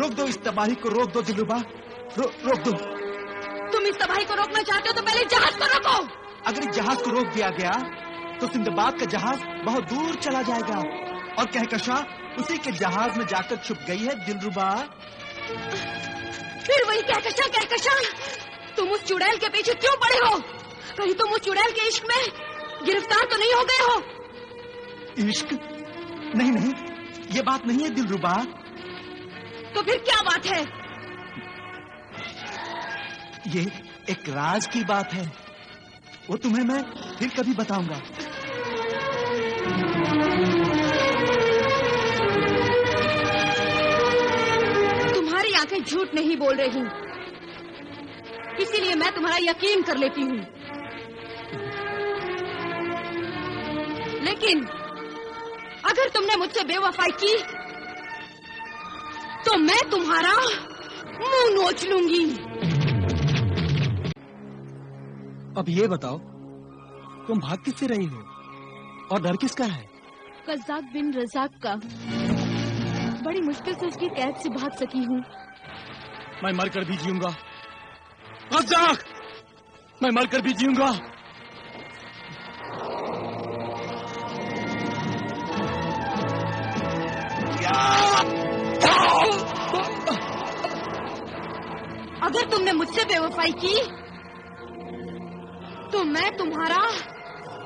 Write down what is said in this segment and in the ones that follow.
रोक दो इस तबाही को, रोक दो दिलरुबा, रोक दो। तुम इस तबाही को रोकना चाहते हो तो पहले जहाज को रोको। अगर इस जहाज को रोक दिया गया तो सिंदबाद का जहाज बहुत दूर चला जाएगा और कहकशा उसी के जहाज में जाकर छुप गई है दिलरुबा। फिर वही कहकशा, तुम उस चुड़ैल के पीछे क्यों पड़े हो? कहीं तुम उस चुड़ैल के इश्क में गिरफ्तार तो नहीं हो गए हो? इश्क? नहीं, ये बात नहीं है दिलरुबा। तो फिर क्या बात है? ये एक राज की बात है, वो तुम्हें मैं फिर कभी बताऊंगा। तुम्हारी आंखें झूठ नहीं बोल रही, इसीलिए मैं तुम्हारा यकीन कर लेती हूँ। लेकिन अगर तुमने मुझसे बेवफाई की तो मैं तुम्हारा मुंह नोच लूंगी। अब ये बताओ, तुम भाग किससे रही हो और डर किसका है? कज़्ज़ाक बिन रज़ाक का। बड़ी मुश्किल से उसकी कैद से भाग सकी हूँ। मैं मरकर भी जीऊंगा कज़्ज़ाक, मैं मरकर भी जीऊंगा। अगर तुमने मुझसे बेवफाई की तो मैं तुम्हारा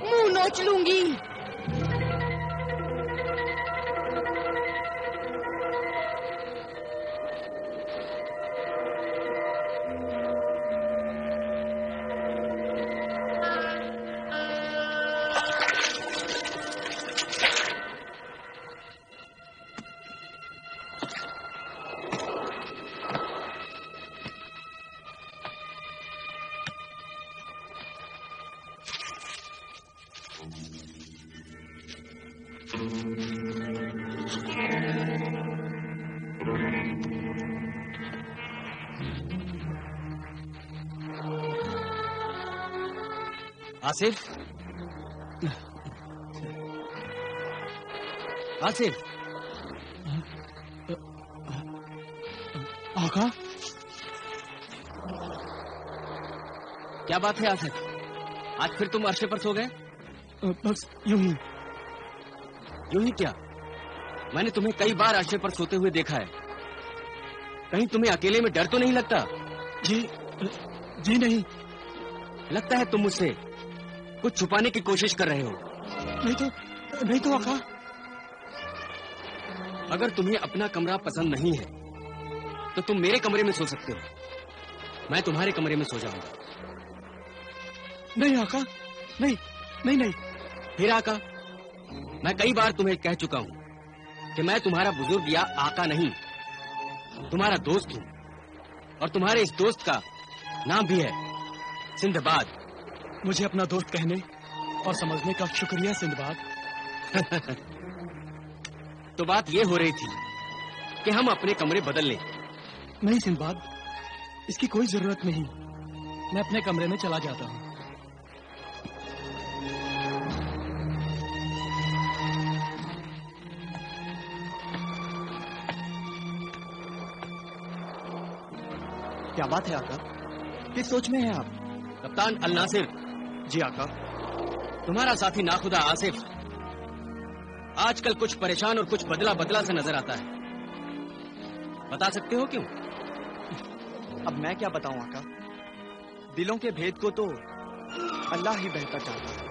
मुंह नोच लूंगी। आसिफ, आसिफ। आका, क्या बात है आसिफ? आज फिर तुम अर्शे पर सो गए? बस यूं ही। यूं ही क्या? मैंने तुम्हें कई बार अर्शे पर सोते हुए देखा है। कहीं तुम्हें अकेले में डर तो नहीं लगता? जी नहीं। लगता है तुम मुझसे कुछ छुपाने की कोशिश कर रहे हो। नहीं तो आका। अगर तुम्हें अपना कमरा पसंद नहीं है तो तुम मेरे कमरे में सो सकते हो, मैं तुम्हारे कमरे में सो जाऊंगा। नहीं आका, नहीं। फिर आका? मैं कई बार तुम्हें कह चुका हूं कि मैं तुम्हारा बुजुर्ग या आका नहीं, तुम्हारा दोस्त हूं, और तुम्हारे इस दोस्त का नाम भी है सिंदबाद। मुझे अपना दोस्त कहने और समझने का शुक्रिया सिंदबाद। तो बात ये हो रही थी कि हम अपने कमरे बदल लें। नहीं सिंदबाद, इसकी कोई जरूरत नहीं। मैं अपने कमरे में चला जाता हूँ। क्या बात है आका? किस सोच में हैं आप? कप्तान अल नासिर। जी आका। तुम्हारा साथी नाखुदा आसिफ आजकल कुछ परेशान और कुछ बदला से नजर आता है। बता सकते हो क्यों? अब मैं क्या बताऊं आका? दिलों के भेद को तो अल्लाह ही बेहतर जानता है।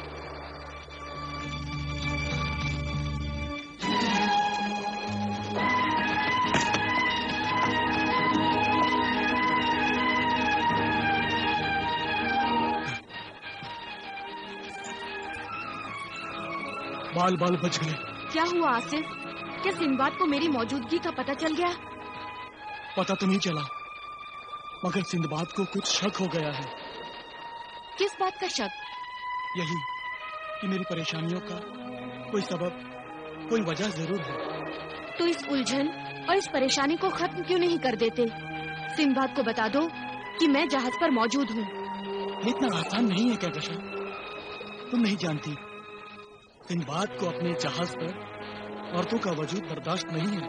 बाल बच गए। क्या हुआ आसिफ? क्या सिंदबाद को मेरी मौजूदगी का पता चल गया? पता तो नहीं चला, मगर सिंदबाद को कुछ शक हो गया है। किस बात का शक? यही कि मेरी परेशानियों का कोई सबब, कोई वजह जरूर है। तो इस उलझन और इस परेशानी को खत्म क्यों नहीं कर देते? सिंदबाद को बता दो कि मैं जहाज पर मौजूद हूँ। इतना आसान नहीं है कहकशा, तुम नहीं जानती। सिंदबाद को अपने जहाज पर औरतों का वजूद बर्दाश्त नहीं है।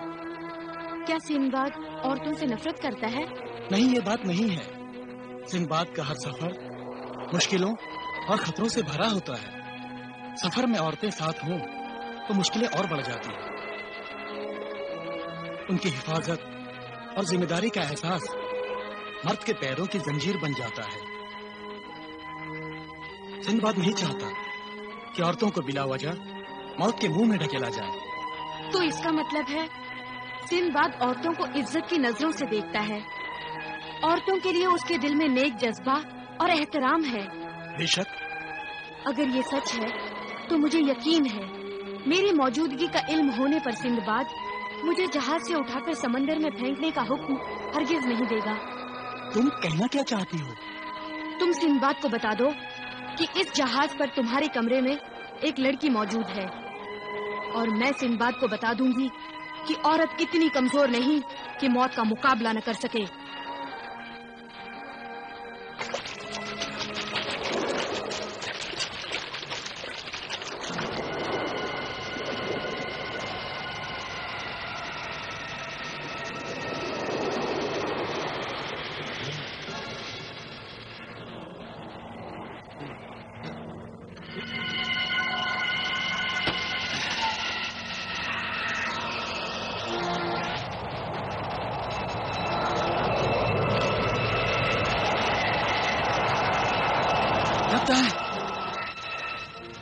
क्या सिंदबाद औरतों से नफरत करता है? नहीं, ये बात नहीं है। सिंदबाद का हर सफर मुश्किलों और खतरों से भरा होता है। सफर में औरतें साथ हों तो मुश्किलें और बढ़ जाती हैं। उनकी हिफाजत और जिम्मेदारी का एहसास मर्द के पैरों की जंजीर बन जाता है। सिंदबाद नहीं चाहता कि औरतों को बिला वजह मौत के मुंह में ढकेला जाए। तो इसका मतलब है सिंदबाद औरतों को इज्जत की नजरों से देखता है। औरतों के लिए उसके दिल में नेक जज्बा और एहतराम है। बेशक। अगर ये सच है तो मुझे यकीन है मेरी मौजूदगी का इल्म होने पर सिंदबाद मुझे जहाज से उठाकर समंदर में फेंकने का हुक्म हरगिज नहीं देगा। तुम कहना क्या चाहती हो? तुम सिंदबाद को बता दो कि इस जहाज पर तुम्हारे कमरे में एक लड़की मौजूद है, और मैं सिंदबाद को बता दूंगी कि औरत इतनी कमजोर नहीं कि मौत का मुकाबला न कर सके।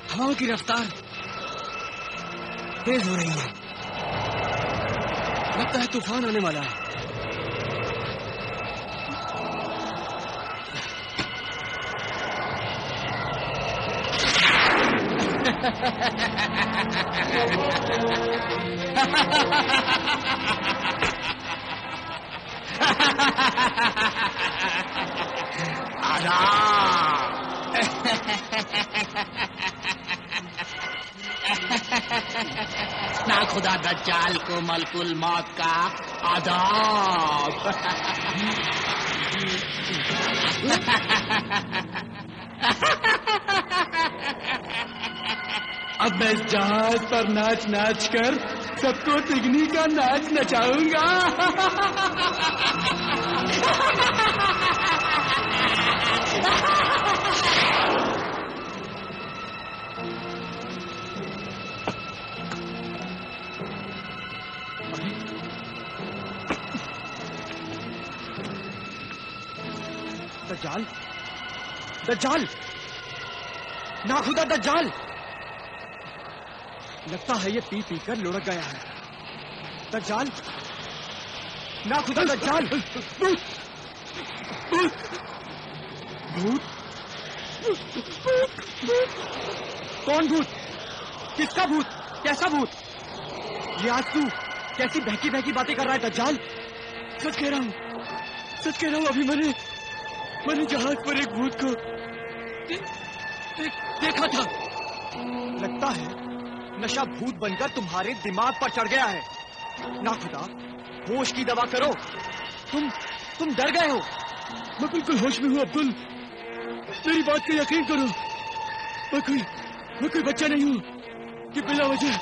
हवाओं की रफ्तार तेज हो रही है। लगता है तूफान आने वाला है। ना खुदा दज्जाल को मलकुल मौत का आदाब। अब मैं इस जहाज पर नाच नाच कर सबको तिगनी का नाच नचाऊंगा। दज्जाल, दज्जाल, नाखुदा दज्जाल! लगता है ये पी पी कर लुढ़क गया है। दज्जाल, नाखुदा दज्जाल! भूत! भूत! कौन भूत? किसका भूत? कैसा भूत? ये आज तू कैसी बहकी बहकी बातें कर रहा है दज्जाल? सच कह रहा हूँ, सच कह रहा हूँ। अभी मैंने जहाज पर एक भूत को देखा था। लगता है नशा भूत बनकर तुम्हारे दिमाग पर चढ़ गया है। नाखुदा, होश की दवा करो। तुम डर गए हो। मैं बिल्कुल होश में हूँ अब्दुल, मेरी बात का यकीन करो। मैं कोई बच्चा नहीं हूँ कि बिना वजह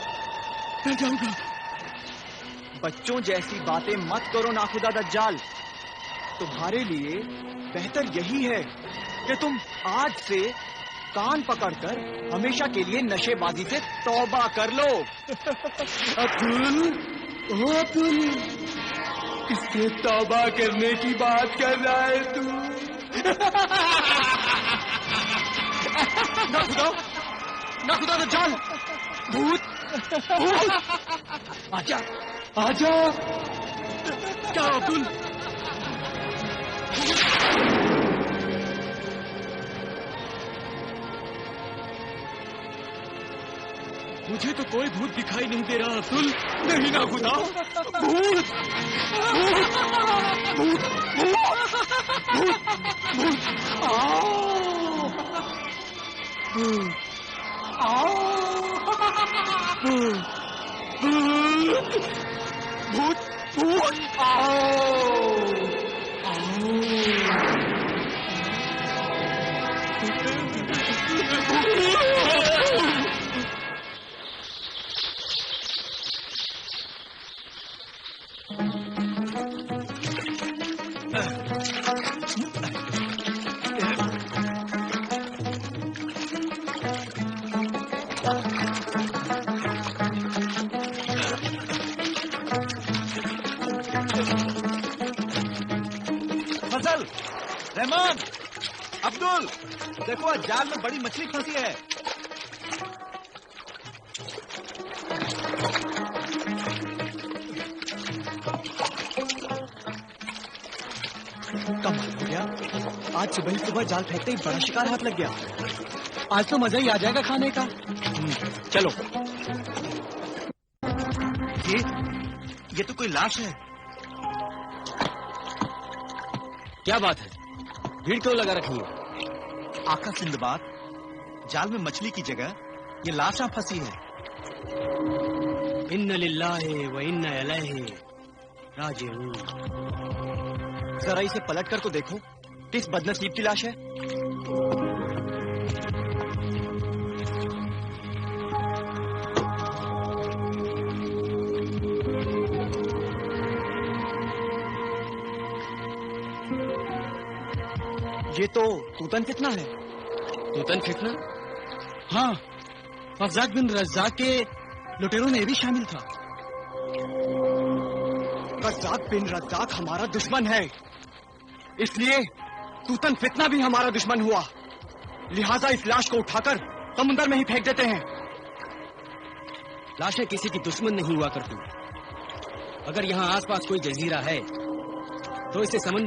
डर जाऊंगा। बच्चों जैसी बातें मत करो नाखुदा दज्जाल। तुम्हारे लिए बेहतर यही है कि तुम आज से कान पकड़कर हमेशा के लिए नशेबाजी से तौबा कर लो। अब्दुल, ओ अब्दुल, किससे तौबा करने की बात कर रहा है तू? नाखुदा दज्जाल, भूत, भूत! आजा, आजा! क्या अब्दुल? मुझे तो कोई भूत दिखाई नहीं दे रहा अब्दुल। नहीं नाखुदा, भूत, भूत, भूत, भूत, भूत, भूत, आओ, भूत, भूत, आओ, आओ। फजल, रहमान, अब्दुल, देखो आज जाल में बड़ी मछली फंसी है। कमाल हो गया, आज सुबह ही सुबह जाल फेंकते ही बड़ा शिकार हाथ लग गया। आज तो मजा ही आ जाएगा खाने का। चलो। ये तो कोई लाश है। क्या बात है, भीड़ क्यों लगा रखी है? आका सिंदबाद, जाल में मछली की जगह ये लाश फंसी है। इन्ना लिल्लाहि व इन्ना इलैहि राजिऊन। जरा इसे पलट कर तो देखो, किस बदनसीब की लाश है। ये तो तूतन फितना है। तूतन फितना? हाँ, रज़्ज़ाक़ बिन रज़्ज़ाक़ के लुटेरों में भी शामिल था। रज़्ज़ाक़ बिन रज़्ज़ाक़ हमारा दुश्मन है, इसलिए तूतन फितना भी हमारा दुश्मन हुआ। लिहाजा इस लाश को उठाकर समुंदर में ही फेंक देते हैं। लाशें किसी की दुश्मन नहीं हुआ करती। अगर यहाँ आसपास कोई जजीरा है तो इसे समंदर